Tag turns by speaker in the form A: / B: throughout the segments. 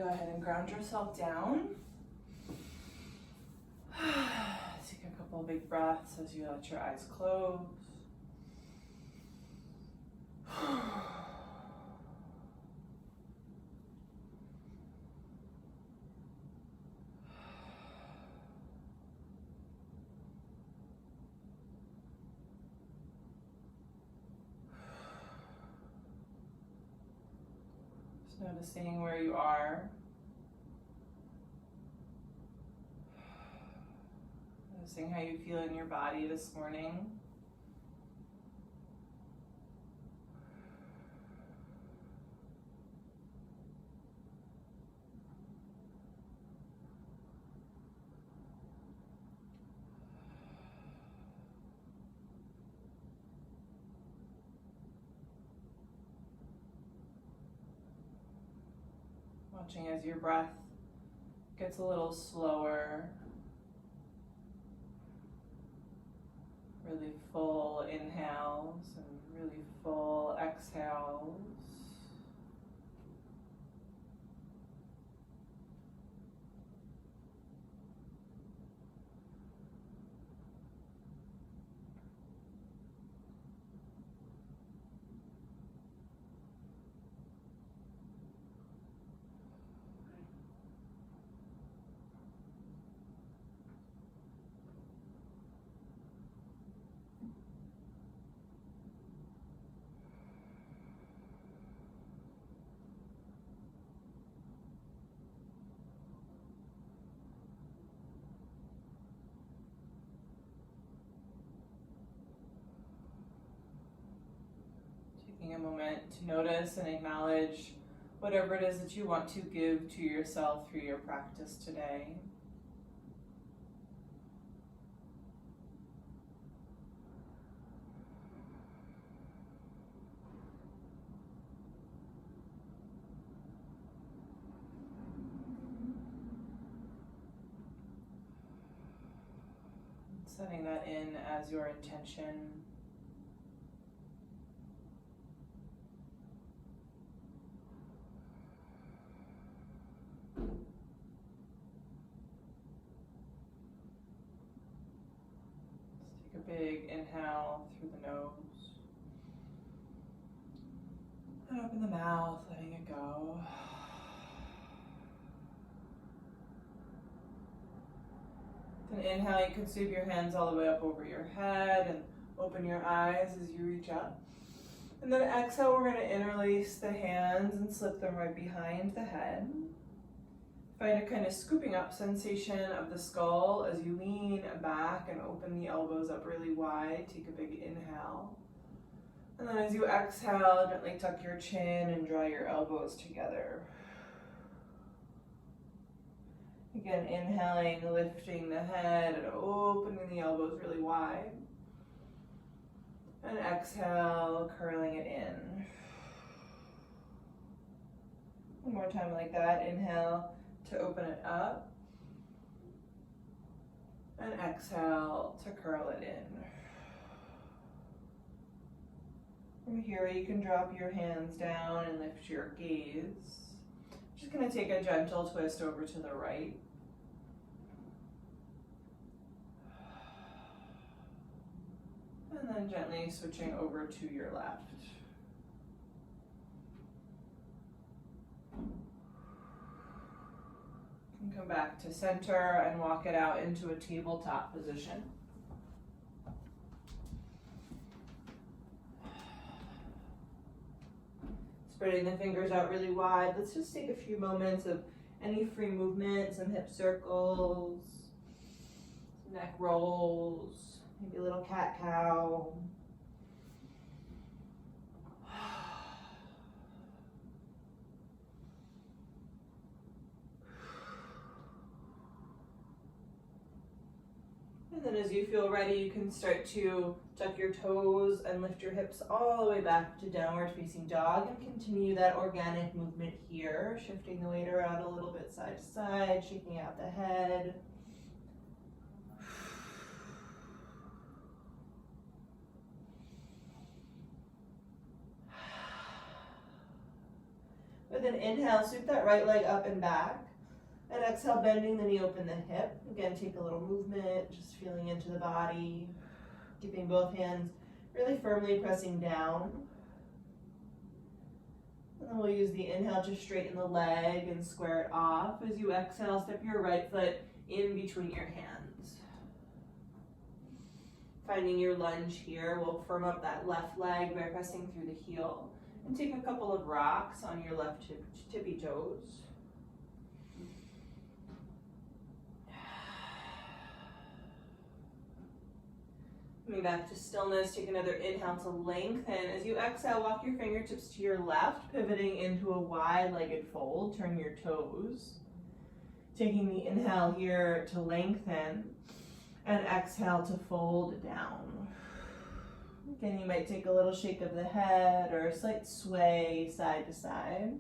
A: go ahead and ground yourself down. Take a couple big breaths as you let your eyes close. Just noticing where you are. Noticing how you feel in your body this morning. Watching as your breath gets a little slower. Really full inhales and really full exhales. Taking a moment to notice and acknowledge whatever it is that you want to give to yourself through your practice today. Setting that in as your intention. Let's take a big inhale through the nose. And open the mouth, letting it go. Then inhale, you can sweep your hands all the way up over your head and open your eyes as you reach up. And then exhale, we're going to interlace the hands and slip them right behind the head. Find a kind of scooping up sensation of the skull as you lean back and open the elbows up really wide. Take a big inhale. And then as you exhale, gently tuck your chin and draw your elbows together. Again, inhaling, lifting the head and opening the elbows really wide. And exhale, curling it in. One more time like that. Inhale to open it up. And exhale to curl it in. From here, you can drop your hands down and lift your gaze. Just going to take a gentle twist over to the right. And then gently switching over to your left. And come back to center and walk it out into a tabletop position. Spreading the fingers out really wide. Let's just take a few moments of any free movement, some hip circles, some neck rolls, maybe a little cat-cow. And then as you feel ready, you can start to tuck your toes and lift your hips all the way back to downward facing dog and continue that organic movement here, shifting the weight around a little bit side to side, shaking out the head. With an inhale, sweep that right leg up and back. And exhale, bending the knee, open the hip. Again, take a little movement, just feeling into the body. Keeping both hands really firmly pressing down. And then we'll use the inhale to straighten the leg and square it off. As you exhale, step your right foot in between your hands. Finding your lunge here, we'll firm up that left leg by pressing through the heel. And take a couple of rocks on your left tippy toes. Coming back to stillness, take another inhale to lengthen. As you exhale, walk your fingertips to your left, pivoting into a wide-legged fold. Turn your toes. Taking the inhale here to lengthen, and exhale to fold down. Again, you might take a little shake of the head or a slight sway side to side.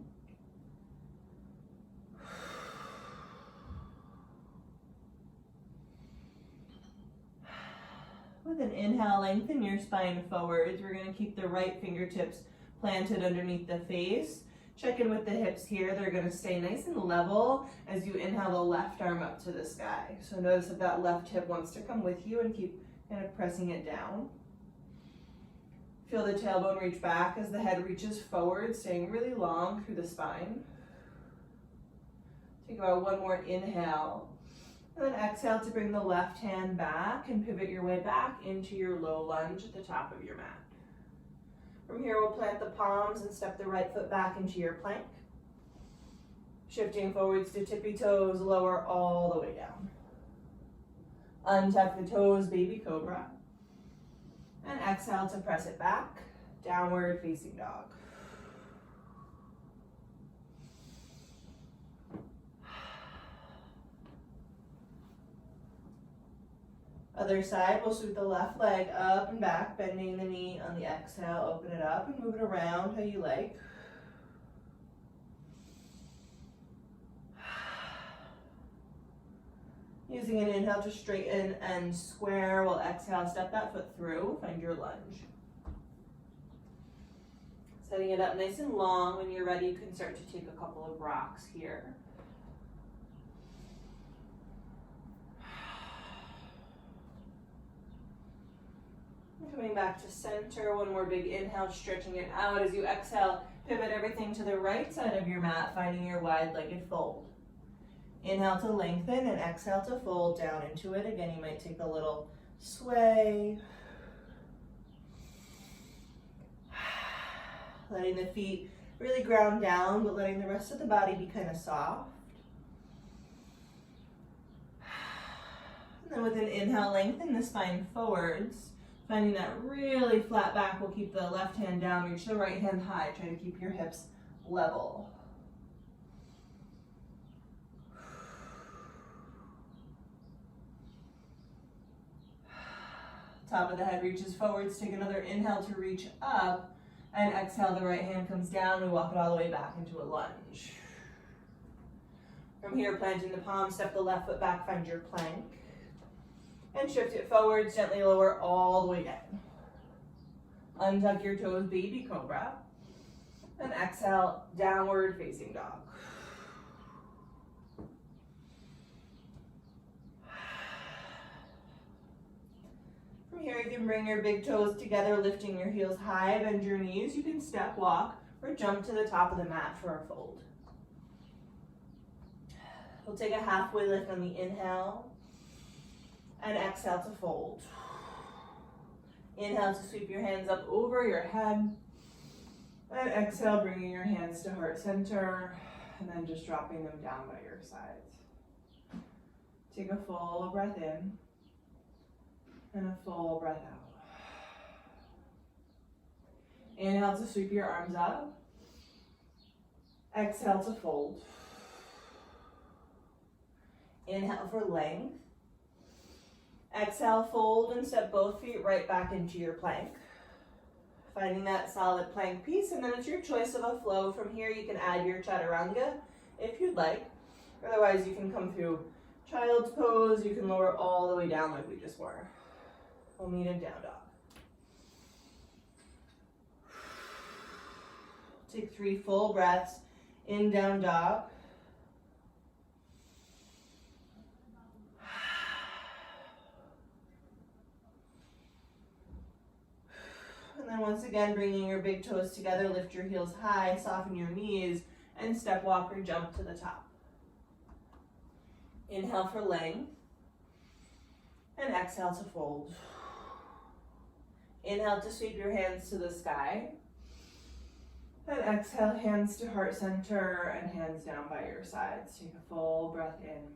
A: With an inhale, lengthen your spine forwards. We're going to keep the right fingertips planted underneath the face. Check in with the hips here. They're going to stay nice and level as you inhale the left arm up to the sky. So notice if that left hip wants to come with you, and keep kind of pressing it down. Feel the tailbone reach back as the head reaches forward, staying really long through the spine. Take about one more inhale. And then exhale to bring the left hand back and pivot your way back into your low lunge at the top of your mat. From here, we'll plant the palms and step the right foot back into your plank. Shifting forwards to tippy toes, lower all the way down. Untuck the toes, baby cobra. And exhale to press it back, downward facing dog. Other side, we'll sweep the left leg up and back, bending the knee on the exhale, open it up and move it around how you like. Using an inhale to straighten and square, we'll exhale, step that foot through, find your lunge. Setting it up nice and long. When you're ready, you can start to take a couple of rocks here. Coming back to center, one more big inhale, stretching it out. As you exhale, pivot everything to the right side of your mat, finding your wide-legged fold. Inhale to lengthen and exhale to fold down into it. Again, you might take a little sway. Letting the feet really ground down, but letting the rest of the body be kind of soft. And then with an inhale, lengthen the spine forwards. Finding that really flat back, we'll keep the left hand down, reach the right hand high. Try to keep your hips level. Top of the head reaches forwards. Take another inhale to reach up, and exhale, the right hand comes down. We walk it all the way back into a lunge. From here, planting the palm, step the left foot back, find your plank. And shift it forwards, gently lower all the way down. Untuck your toes, baby cobra. And exhale, downward facing dog. From here, you can bring your big toes together, lifting your heels high, bend your knees. You can step, walk, or jump to the top of the mat for a fold. We'll take a halfway lift on the inhale. And exhale to fold. Inhale to sweep your hands up over your head. And exhale, bringing your hands to heart center. And then just dropping them down by your sides. Take a full breath in. And a full breath out. Inhale to sweep your arms up. Exhale to fold. Inhale for length. Exhale, fold and step both feet right back into your plank. Finding that solid plank piece, and then it's your choice of a flow. From here, you can add your chaturanga if you'd like. Otherwise, you can come through child's pose. You can lower all the way down like we just were. We'll meet in down dog. Take 3 full breaths. In down dog. And then once again, bringing your big toes together, lift your heels high, soften your knees, and step, walk, or jump to the top. Inhale for length, and exhale to fold. Inhale to sweep your hands to the sky, and exhale, hands to heart center, and hands down by your sides. Take a full breath in,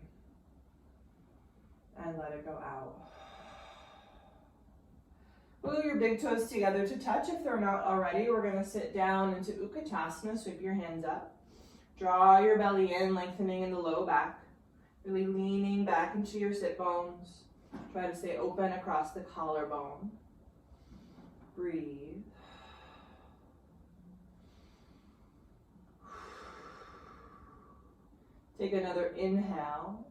A: and let it go out. Glue your big toes together to touch if they're not already. We're going to sit down into Utkatasana, sweep your hands up. Draw your belly in, lengthening in the low back. Really leaning back into your sit bones. Try to stay open across the collarbone. Breathe. Take another inhale.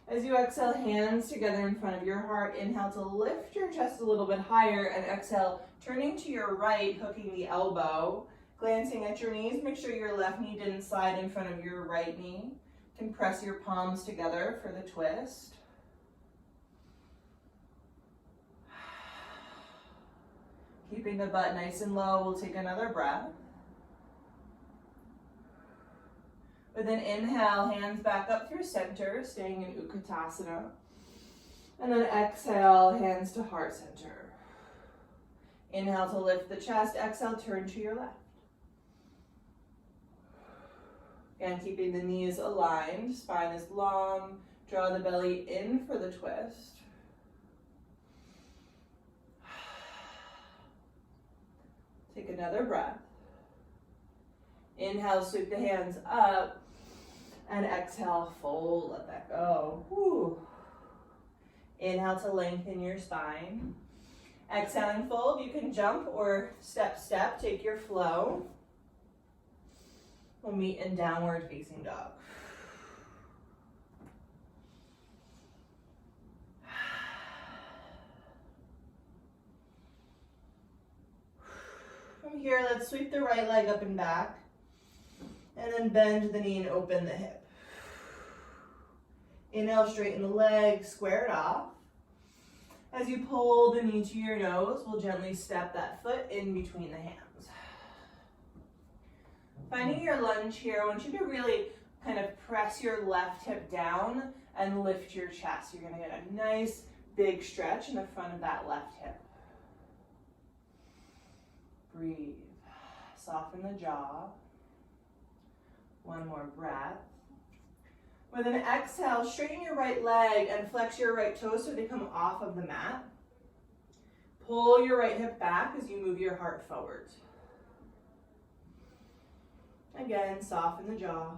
A: As you exhale, hands together in front of your heart. Inhale to lift your chest a little bit higher, and exhale, turning to your right, hooking the elbow. Glancing at your knees, make sure your left knee didn't slide in front of your right knee. You can press your palms together for the twist. Keeping the butt nice and low, we'll take another breath. With an inhale, hands back up through center, staying in Utkatasana. And then exhale, hands to heart center. Inhale to lift the chest, exhale, turn to your left. And keeping the knees aligned, spine is long, draw the belly in for the twist. Take another breath. Inhale, sweep the hands up, and exhale, fold, let that go. Whew. Inhale to lengthen your spine. Exhaling, fold. You can jump or step, take your flow. We'll meet in downward facing dog. From here, let's sweep the right leg up and back, and then bend the knee and open the hip. Inhale, straighten the leg, square it off. As you pull the knee to your nose, we'll gently step that foot in between the hands. Finding your lunge here, I want you to really kind of press your left hip down and lift your chest. You're going to get a nice big stretch in the front of that left hip. Breathe. Soften the jaw. One more breath. With an exhale, straighten your right leg and flex your right toes so they come off of the mat. Pull your right hip back as you move your heart forward. Again, soften the jaw.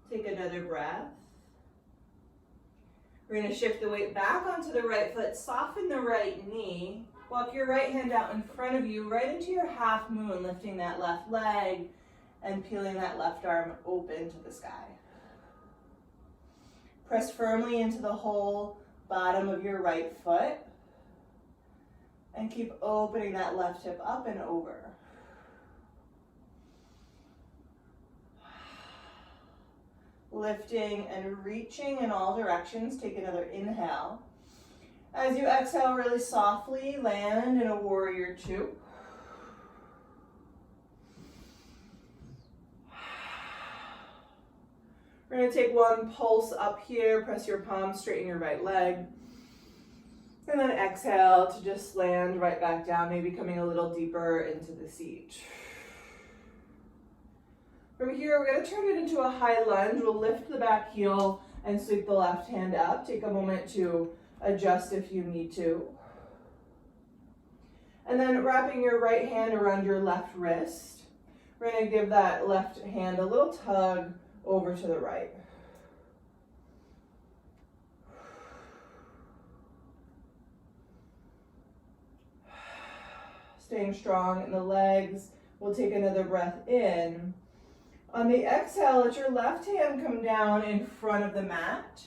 A: Take another breath. We're going to shift the weight back onto the right foot, soften the right knee. Walk your right hand out in front of you, right into your half moon, lifting that left leg and peeling that left arm open to the sky. Press firmly into the whole bottom of your right foot and keep opening that left hip up and over. Lifting and reaching in all directions. Take another inhale. As you exhale, really softly land in a warrior two. We're going to take one pulse up here. Press your palms, straighten your right leg. And then exhale to just land right back down, maybe coming a little deeper into the seat. From here, we're going to turn it into a high lunge. We'll lift the back heel and sweep the left hand up. Take a moment to adjust if you need to. And then wrapping your right hand around your left wrist, we're going to give that left hand a little tug over to the right. Staying strong in the legs. We'll take another breath in. On the exhale, let your left hand come down in front of the mat.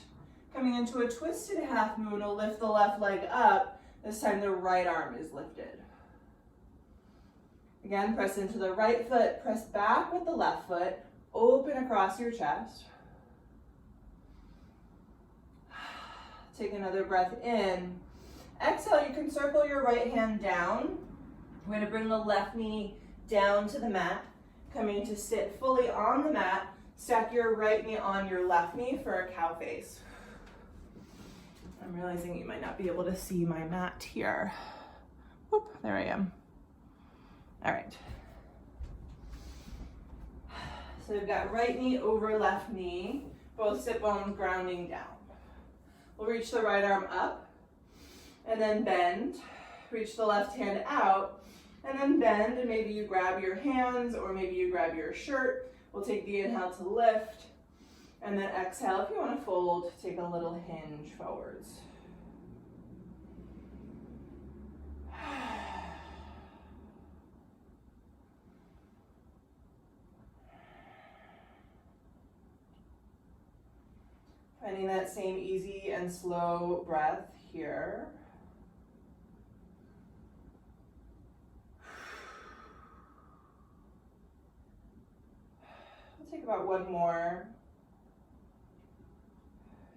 A: Coming into a twisted half moon, we'll lift the left leg up This time the right arm is lifted. Again, press into the right foot, press back with the left foot, open across your chest. Take another breath in. Exhale, you can circle your right hand down. We're going to bring the left knee down to the mat, coming to sit fully on the mat. Stack your right knee on your left knee for a cow face. I'm realizing you might not be able to see my mat here. Whoop, there I am. All right. So we've got right knee over left knee, both sit bones grounding down. We'll reach the right arm up and then bend. Reach the left hand out and then bend, and maybe you grab your hands or maybe you grab your shirt. We'll take the inhale to lift and then exhale. If you want to fold, take a little hinge forwards. Finding that same easy and slow breath here. We'll take about one more.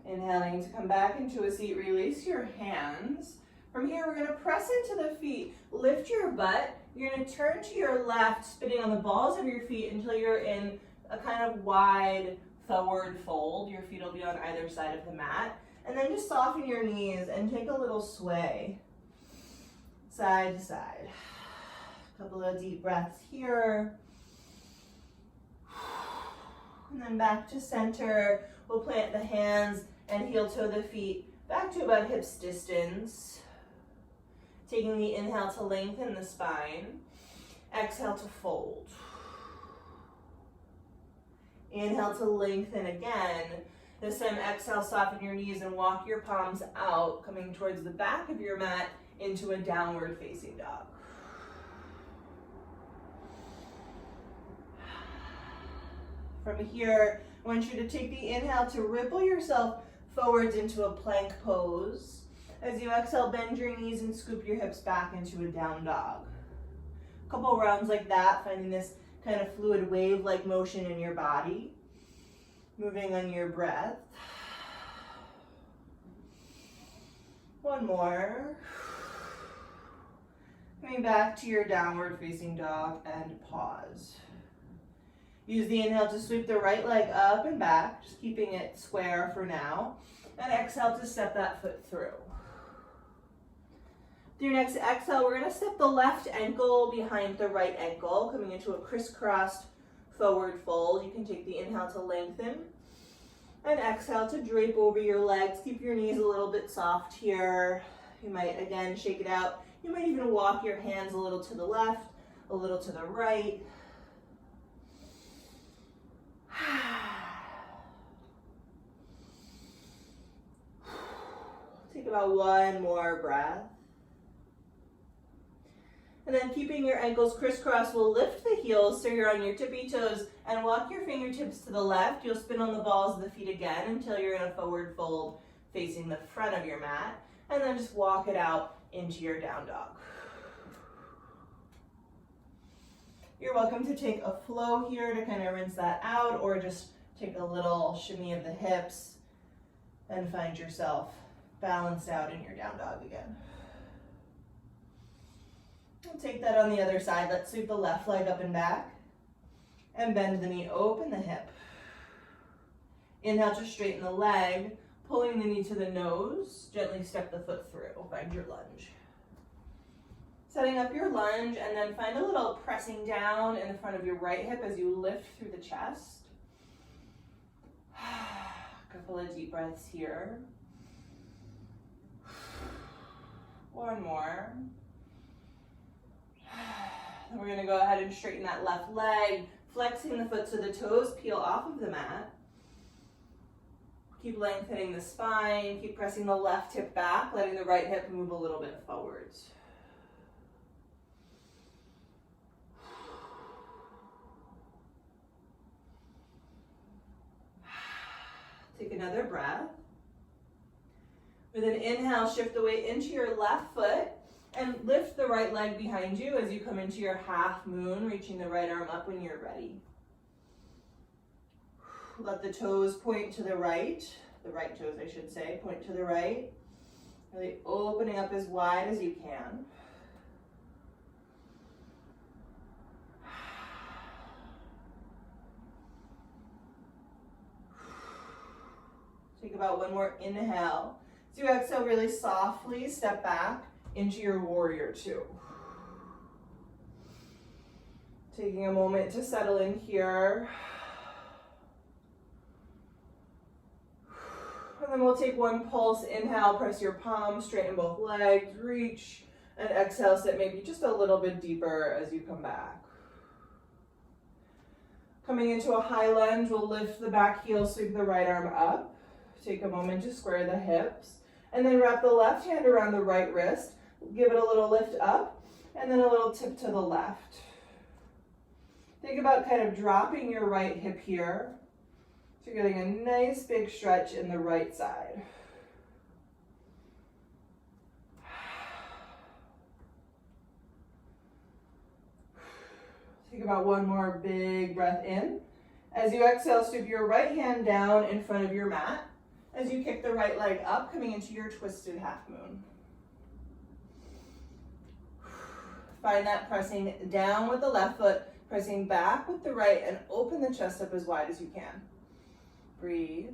A: Inhaling to come back into a seat, release your hands. From here, we're going to press into the feet. Lift your butt. You're going to turn to your left, spinning on the balls of your feet until you're in a kind of wide forward fold. Your feet will be on either side of the mat. And then just soften your knees and take a little sway. Side to side. A couple of deep breaths here. And then back to center. We'll plant the hands and heel toe the feet back to about hips distance. Taking the inhale to lengthen the spine. Exhale to fold. Inhale to lengthen again. This time exhale, soften your knees and walk your palms out, coming towards the back of your mat into a downward facing dog. From here, I want you to take the inhale to ripple yourself forwards into a plank pose. As you exhale, bend your knees and scoop your hips back into a down dog. A couple rounds like that, finding this kind of fluid wave-like motion in your body. Moving on your breath. One more. Coming back to your downward facing dog and pause. Use the inhale to sweep the right leg up and back, just keeping it square for now. And exhale to step that foot through. With your next exhale, we're going to step the left ankle behind the right ankle, coming into a crisscrossed forward fold. You can take the inhale to lengthen and exhale to drape over your legs. Keep your knees a little bit soft here. You might, again, shake it out. You might even walk your hands a little to the left, a little to the right. Take about one more breath. And then keeping your ankles crisscross, we'll lift the heels so you're on your tippy toes and walk your fingertips to the left. You'll spin on the balls of the feet again until you're in a forward fold facing the front of your mat. And then just walk it out into your down dog. You're welcome to take a flow here to kind of rinse that out, or just take a little shimmy of the hips and find yourself balanced out in your down dog again. We'll take that on the other side. Let's sweep the left leg up and back and bend the knee, open the hip. Inhale to straighten the leg, pulling the knee to the nose. Gently step the foot through. Find your lunge. Setting up your lunge, and then find a little pressing down in the front of your right hip as you lift through the chest. A couple of deep breaths here. One more. Then we're going to go ahead and straighten that left leg, flexing the foot so the toes peel off of the mat. Keep lengthening the spine, keep pressing the left hip back, letting the right hip move a little bit forwards. Take another breath. With an inhale, shift the weight into your left foot and lift the right leg behind you as you come into your half moon, reaching the right arm up when you're ready. Let the toes point to the right toes I should say, point to the right. Really opening up as wide as you can. Take about one more inhale. As you exhale, really softly step back into your warrior two. Taking a moment to settle in here. And then we'll take one pulse. Inhale, press your palms, straighten both legs, reach, and exhale, sit maybe just a little bit deeper as you come back. Coming into a high lunge, we'll lift the back heel, sweep the right arm up. Take a moment to square the hips, and then wrap the left hand around the right wrist. Give it a little lift up, and then a little tip to the left. Think about kind of dropping your right hip here. So you're getting a nice big stretch in the right side. Take about one more big breath in. As you exhale, sweep your right hand down in front of your mat. As you kick the right leg up, coming into your twisted half moon. Find that pressing down with the left foot, pressing back with the right, and open the chest up as wide as you can. Breathe.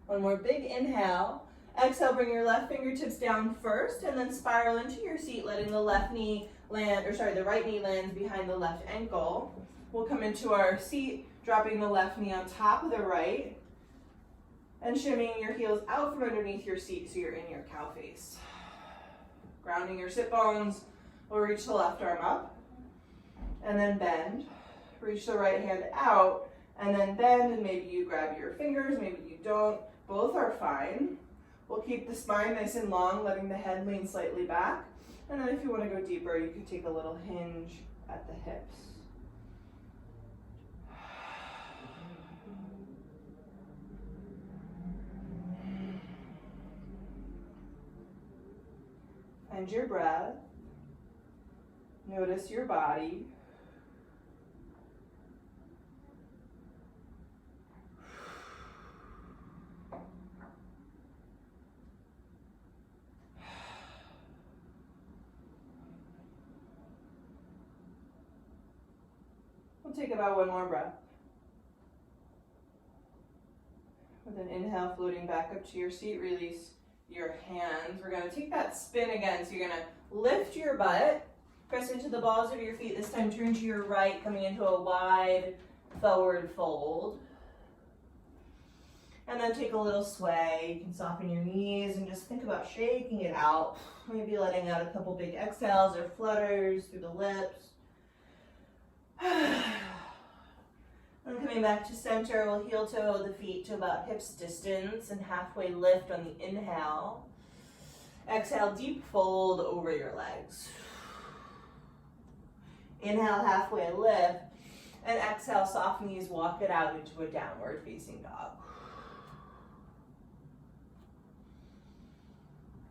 A: One more big inhale. Exhale, bring your left fingertips down first, and then spiral into your seat, letting the right knee lands behind the left ankle. We'll come into our seat, dropping the left knee on top of the right, and shimmying your heels out from underneath your seat so you're in your cow face. Grounding your sit bones, we'll reach the left arm up, and then bend. Reach the right hand out, and then bend, and maybe you grab your fingers, maybe you don't. Both are fine. We'll keep the spine nice and long, letting the head lean slightly back. And then if you want to go deeper, you can take a little hinge at the hips. Find your breath. Notice your body. We'll take about one more breath. With an inhale, floating back up to your seat, release your hands. We're going to take that spin again. So you're going to lift your butt, press into the balls of your feet. This time turn to your right, coming into a wide forward fold. And then take a little sway. You can soften your knees and just think about shaking it out. Maybe letting out a couple big exhales or flutters through the lips. And coming back to center, we'll heel toe the feet to about hips distance and halfway lift on the inhale. Exhale, deep fold over your legs. Inhale, halfway lift, and exhale, soft knees, walk it out into a downward facing dog.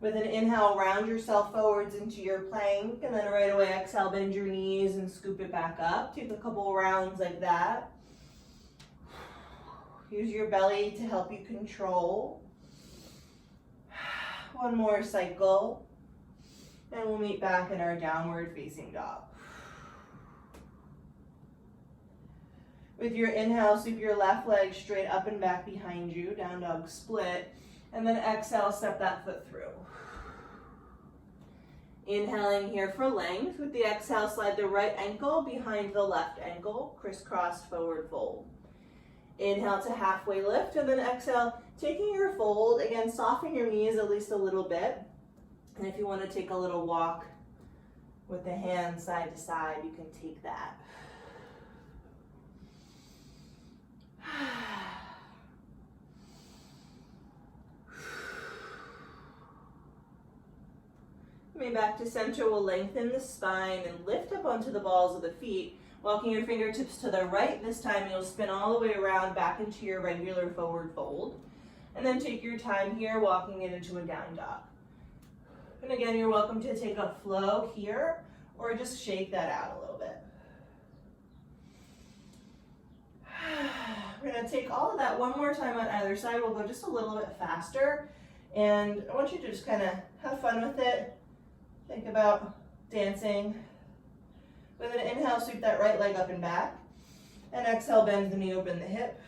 A: With an inhale, round yourself forwards into your plank, and then right away exhale, bend your knees and scoop it back up. Take a couple rounds like that. Use your belly to help you control. One more cycle, and we'll meet back in our downward facing dog. With your inhale, sweep your left leg straight up and back behind you, down dog split, and then exhale, step that foot through. Inhaling here for length. With the exhale, slide the right ankle behind the left ankle, crisscross forward fold. Inhale to halfway lift, and then exhale, taking your fold. Again, soften your knees at least a little bit. And if you want to take a little walk with the hands side to side, you can take that. Coming back to center, we'll lengthen the spine and lift up onto the balls of the feet.
B: Walking your fingertips to the right, this time you'll spin all the way around back into your regular forward fold. And then take your time here, walking it into a down dog. And again, you're welcome to take a flow here, or just shake that out a little bit. We're gonna take all of that one more time on either side. We'll go just a little bit faster. And I want you to just kind of have fun with it. Think about dancing. With an inhale, sweep that right leg up and back. And exhale, bend the knee, open the hip.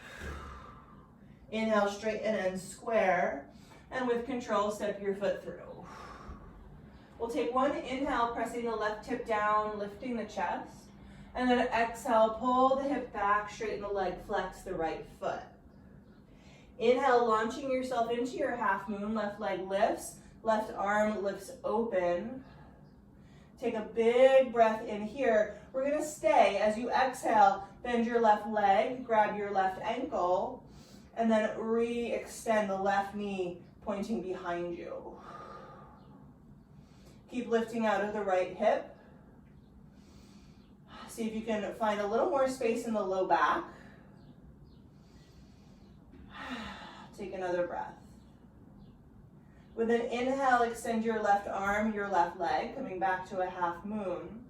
B: Inhale, straighten and square. And with control, step your foot through. We'll take one inhale, pressing the left hip down, lifting the chest. And then exhale, pull the hip back, straighten the leg, flex the right foot. Inhale, launching yourself into your half moon, left leg lifts, left arm lifts open. Take a big breath in here. We're gonna stay. As you exhale, bend your left leg, grab your left ankle, and then re-extend the left knee pointing behind you. Keep lifting out of the right hip. See if you can find a little more space in the low back. Take another breath. With an inhale, extend your left arm, your left leg, coming back to a half moon.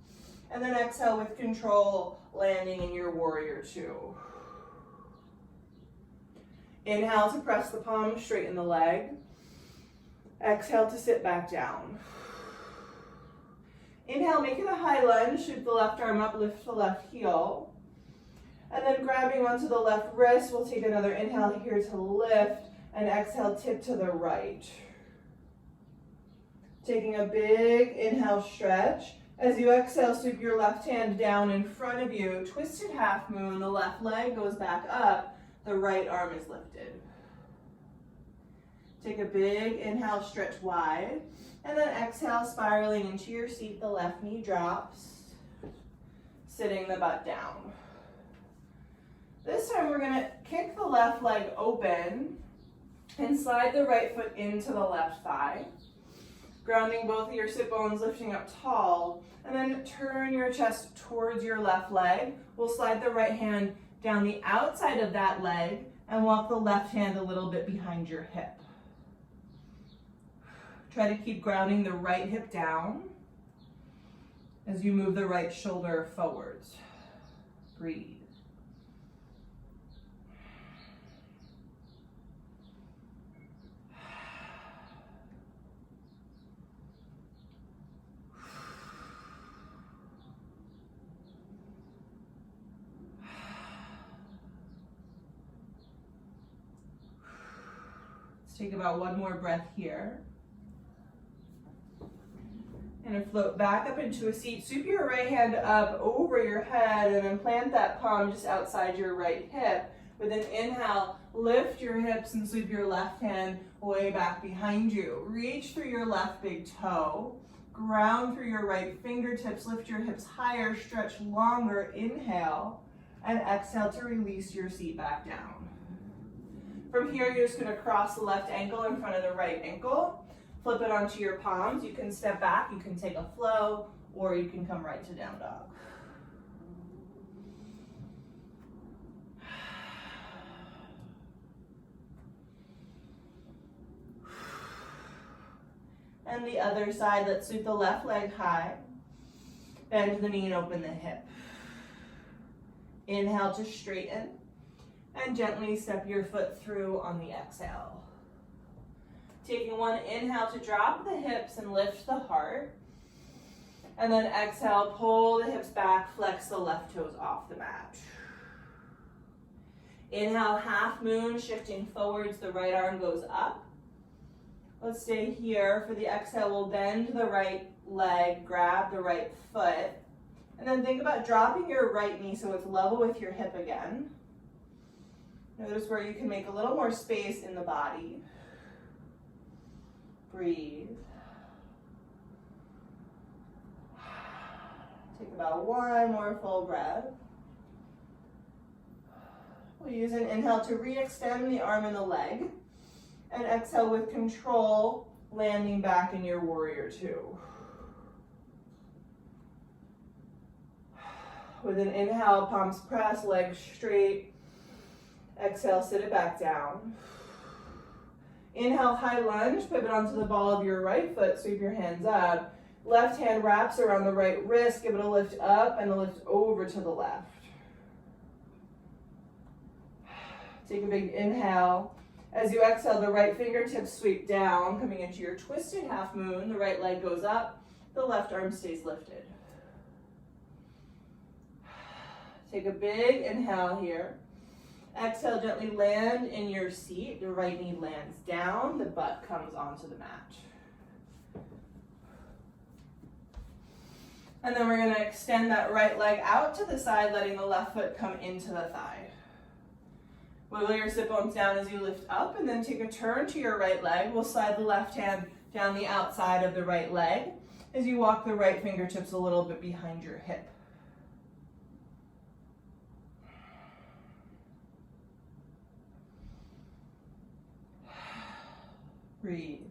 B: And then exhale with control, landing in your warrior two. Inhale to press the palm, straighten the leg. Exhale to sit back down. Inhale, make it a high lunge, shoot the left arm up, lift the left heel. And then grabbing onto the left wrist, we'll take another inhale here to lift, and exhale, tip to the right. Taking a big inhale, stretch. As you exhale, sweep your left hand down in front of you, twisted half moon, the left leg goes back up, the right arm is lifted. Take a big inhale, stretch wide. And then exhale, spiraling into your seat, the left knee drops, sitting the butt down. This time we're gonna kick the left leg open and slide the right foot into the left thigh, grounding both of your sit bones, lifting up tall, and then turn your chest towards your left leg. We'll slide the right hand down the outside of that leg and walk the left hand a little bit behind your hip. Try to keep grounding the right hip down as you move the right shoulder forwards. Breathe. Let's take about one more breath here. And float back up into a seat. Sweep your right hand up over your head and then plant that palm just outside your right hip. With an inhale, lift your hips and sweep your left hand way back behind you. Reach through your left big toe. Ground through your right fingertips. Lift your hips higher, stretch longer. Inhale. And exhale to release your seat back down. From here, you're just gonna cross the left ankle in front of the right ankle. Flip it onto your palms. You can step back, you can take a flow, or you can come right to down dog. And the other side, let's sweep the left leg high. Bend the knee and open the hip. Inhale to straighten, and gently step your foot through on the exhale. Taking one inhale to drop the hips and lift the heart. And then exhale, pull the hips back, flex the left toes off the mat. Inhale, half moon, shifting forwards, the right arm goes up. Let's stay here. For the exhale, we'll bend the right leg, grab the right foot. And then think about dropping your right knee so it's level with your hip again. Notice where you can make a little more space in the body. Breathe. Take about one more full breath. We'll use an inhale to re-extend the arm and the leg. And exhale with control, landing back in your warrior two.
A: With an inhale, palms press, legs straight. Exhale, sit it back down. Inhale, high lunge, pivot onto the ball of your right foot, sweep your hands up. Left hand wraps around the right wrist, give it a lift up and a lift over to the left. Take a big inhale. As you exhale, the right fingertips sweep down, coming into your twisted half moon. The right leg goes up, the left arm stays lifted. Take a big inhale here. Exhale, gently land in your seat. The right knee lands down, the butt comes onto the mat. And then we're going to extend that right leg out to the side, letting the left foot come into the thigh. Wiggle your sit bones down as you lift up, and then take a turn to your right leg. We'll slide the left hand down the outside of the right leg as you walk the right fingertips a little bit behind your hip. Breathe.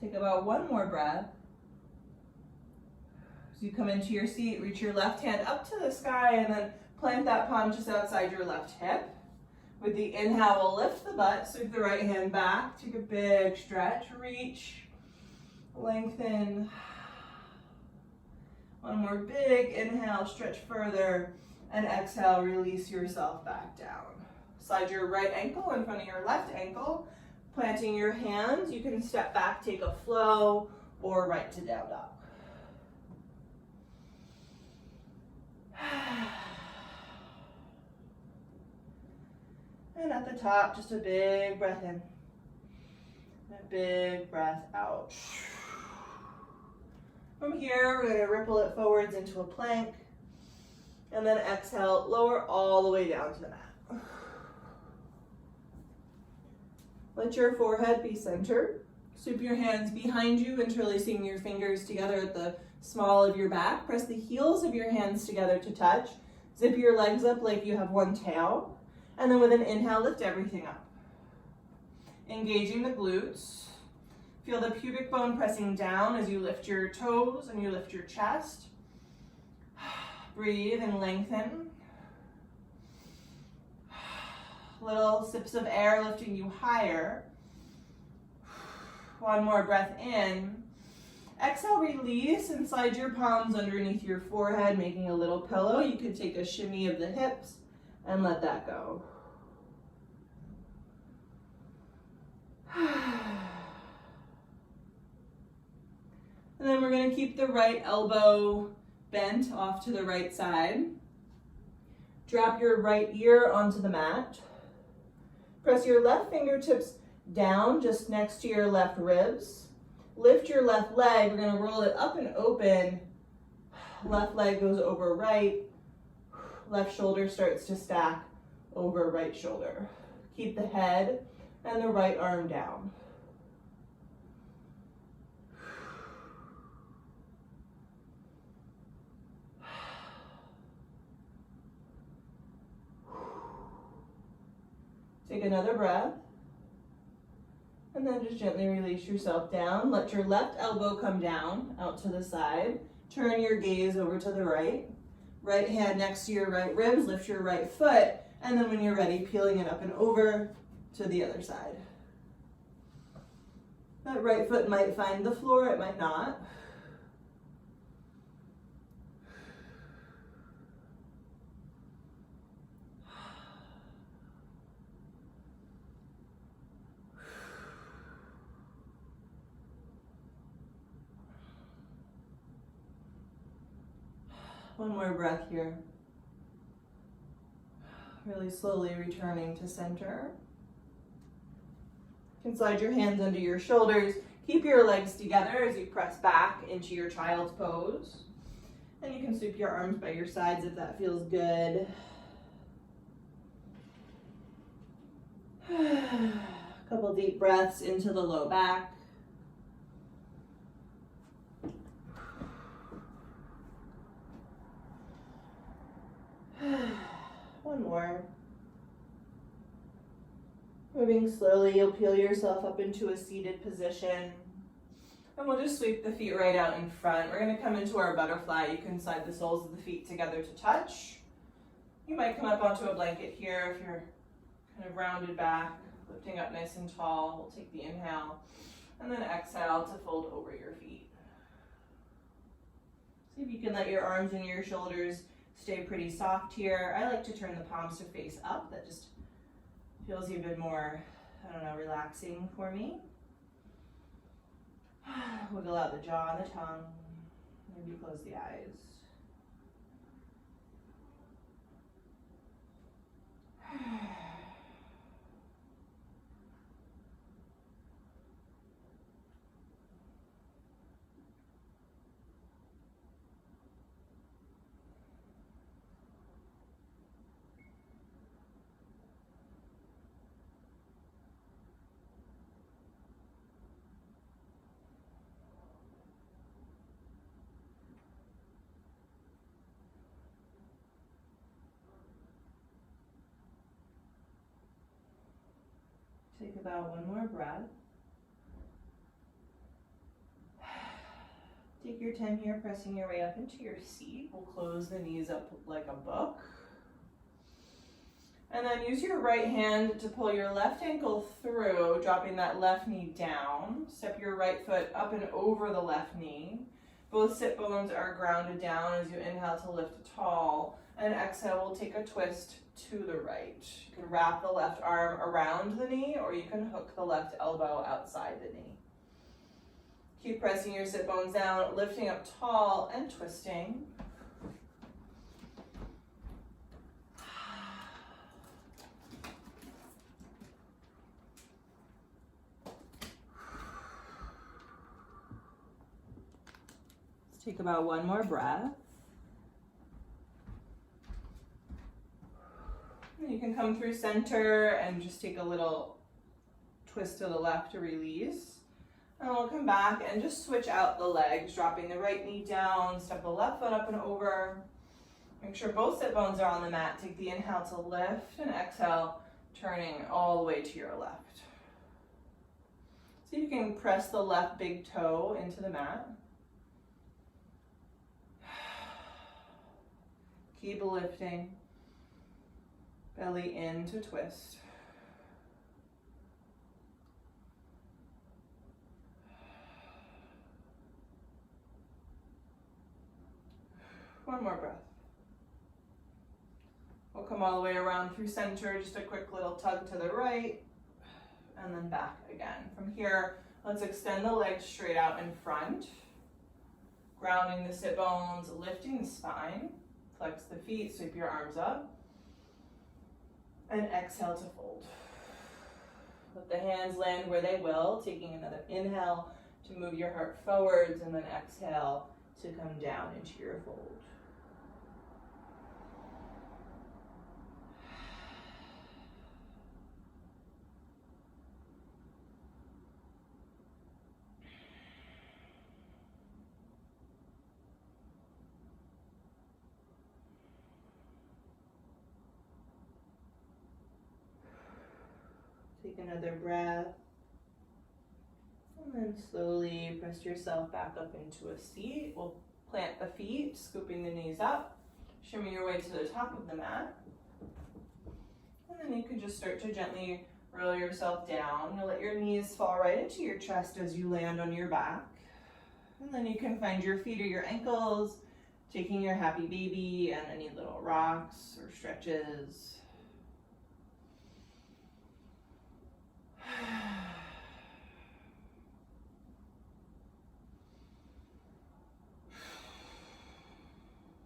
A: Take about one more breath. As you come into your seat, reach your left hand up to the sky and then plant that palm just outside your left hip. With the inhale, we'll lift the butt, sweep the right hand back, take a big stretch, reach, lengthen. One more big inhale, stretch further, and exhale, release yourself back down. Slide your right ankle in front of your left ankle, planting your hands. You can step back, take a flow, or right to down dog. And at the top, just a big breath in, and a big breath out. From here, we're going to ripple it forwards into a plank, and then exhale, lower all the way down to the mat. Let your forehead be centered. Sweep your hands behind you, interlacing your fingers together at the small of your back. Press the heels of your hands together to touch. Zip your legs up like you have one tail. And then with an inhale, lift everything up. Engaging the glutes. Feel the pubic bone pressing down as you lift your toes and you lift your chest. Breathe and lengthen. Little sips of air lifting you higher. One more breath in. Exhale, release and slide your palms underneath your forehead, making a little pillow. You could take a shimmy of the hips and let that go. And then we're going to keep the right elbow bent off to the right side. Drop your right ear onto the mat. Press your left fingertips down just next to your left ribs. Lift your left leg. We're going to roll it up and open. Left leg goes over right. Left shoulder starts to stack over right shoulder. Keep the head and the right arm down. Take another breath. And then just gently release yourself down. Let your left elbow come down, out to the side. Turn your gaze over to the right. Right hand next to your right ribs, lift your right foot, and then when you're ready, peeling it up and over to the other side. That right foot might find the floor, it might not. One more breath here. Really slowly returning to center. You can slide your hands under your shoulders. Keep your legs together as you press back into your child's pose. And you can sweep your arms by your sides if that feels good. A couple deep breaths into the low back. One more. Moving slowly, you'll peel yourself up into a seated position. And we'll just sweep the feet right out in front. We're gonna come into our butterfly. You can slide the soles of the feet together to touch. You might come up onto a blanket here if you're kind of rounded back, lifting up nice and tall. We'll take the inhale, and then exhale to fold over your feet. See if you can let your arms and your shoulders stay pretty soft here. I like to turn the palms to face up. That just feels even more, I don't know, relaxing for me. Wiggle out the jaw and the tongue. Maybe close the eyes. Take about one more breath. Take your time here, pressing your way up into your seat. We'll close the knees up like a book. And then use your right hand to pull your left ankle through, dropping that left knee down. Step your right foot up and over the left knee. Both sit bones are grounded down as you inhale to lift tall. And exhale, we'll take a twist to the right. You can wrap the left arm around the knee, or you can hook the left elbow outside the knee. Keep pressing your sit bones down, lifting up tall and twisting. Let's take about one more breath. You can come through center and just take a little twist to the left to release. And we'll come back and just switch out the legs, dropping the right knee down, step the left foot up and over. Make sure both sit bones are on the mat. Take the inhale to lift and exhale, turning all the way to your left. See if you can press the left big toe into the mat. Keep lifting. Belly in to twist. One more breath. We'll come all the way around through center, just a quick little tug to the right, and then back again. From here, let's extend the legs straight out in front, grounding the sit bones, lifting the spine, flex the feet, sweep your arms up. And exhale to fold. Let the hands land where they will, taking another inhale to move your heart forwards, and then exhale to come down into your fold. Take another breath, and then slowly press yourself back up into a seat. We'll plant the feet, scooping the knees up, shimmy your way to the top of the mat, and then you can just start to gently roll yourself down. You'll let your knees fall right into your chest as you land on your back, and then you can find your feet or your ankles, taking your happy baby and any little rocks or stretches.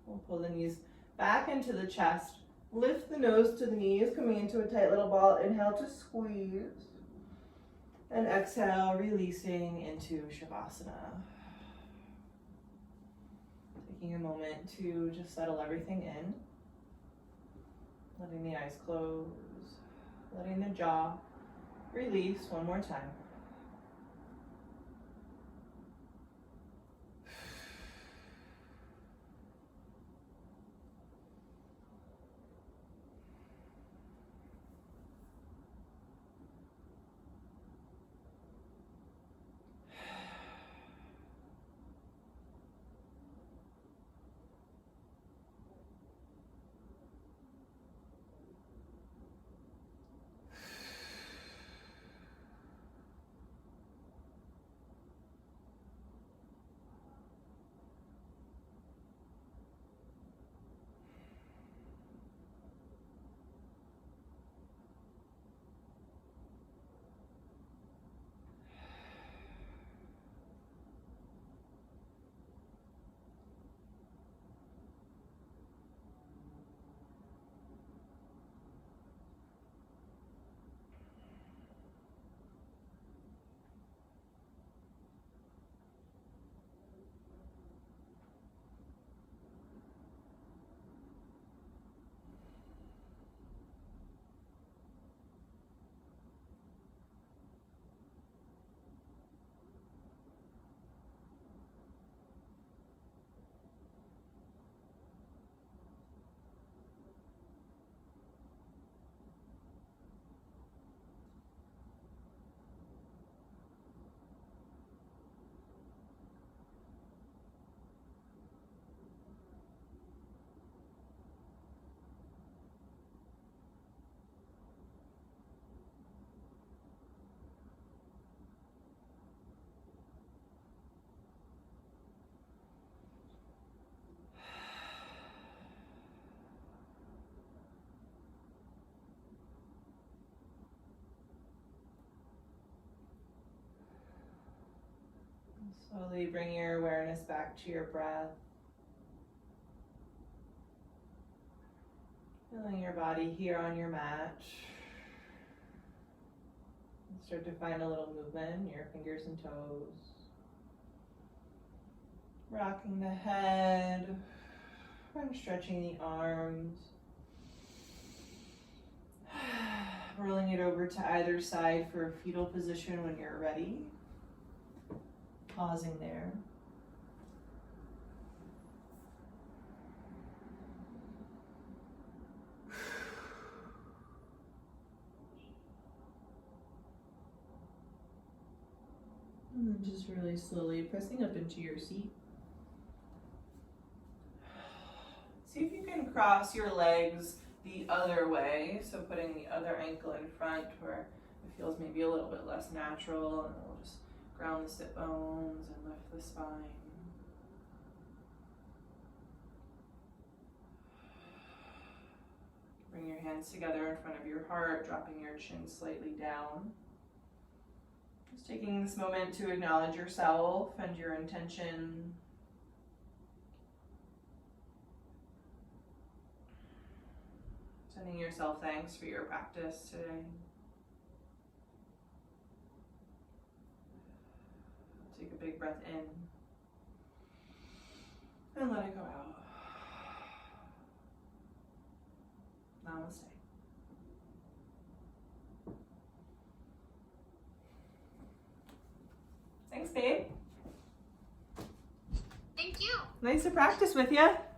A: We'll pull the knees back into the chest. Lift the nose to the knees, coming into a tight little ball. Inhale to squeeze. And exhale, releasing into Shavasana. Taking a moment to just settle everything in. Letting the eyes close. Letting the jaw release one more time. Slowly bring your awareness back to your breath. Feeling your body here on your mat. Start to find a little movement in your fingers and toes. Rocking the head and stretching the arms. Rolling it over to either side for a fetal position when you're ready. Pausing there. And then just really slowly pressing up into your seat. See if you can cross your legs the other way. So putting the other ankle in front where it feels maybe a little bit less natural, and then we'll just ground the sit bones and lift the spine. Bring your hands together in front of your heart, dropping your chin slightly down. Just taking this moment to acknowledge yourself and your intention. Sending yourself thanks for your practice today. Take a big breath in and let it go out. Namaste. Thanks, babe.
C: Thank you.
A: Nice to practice with you.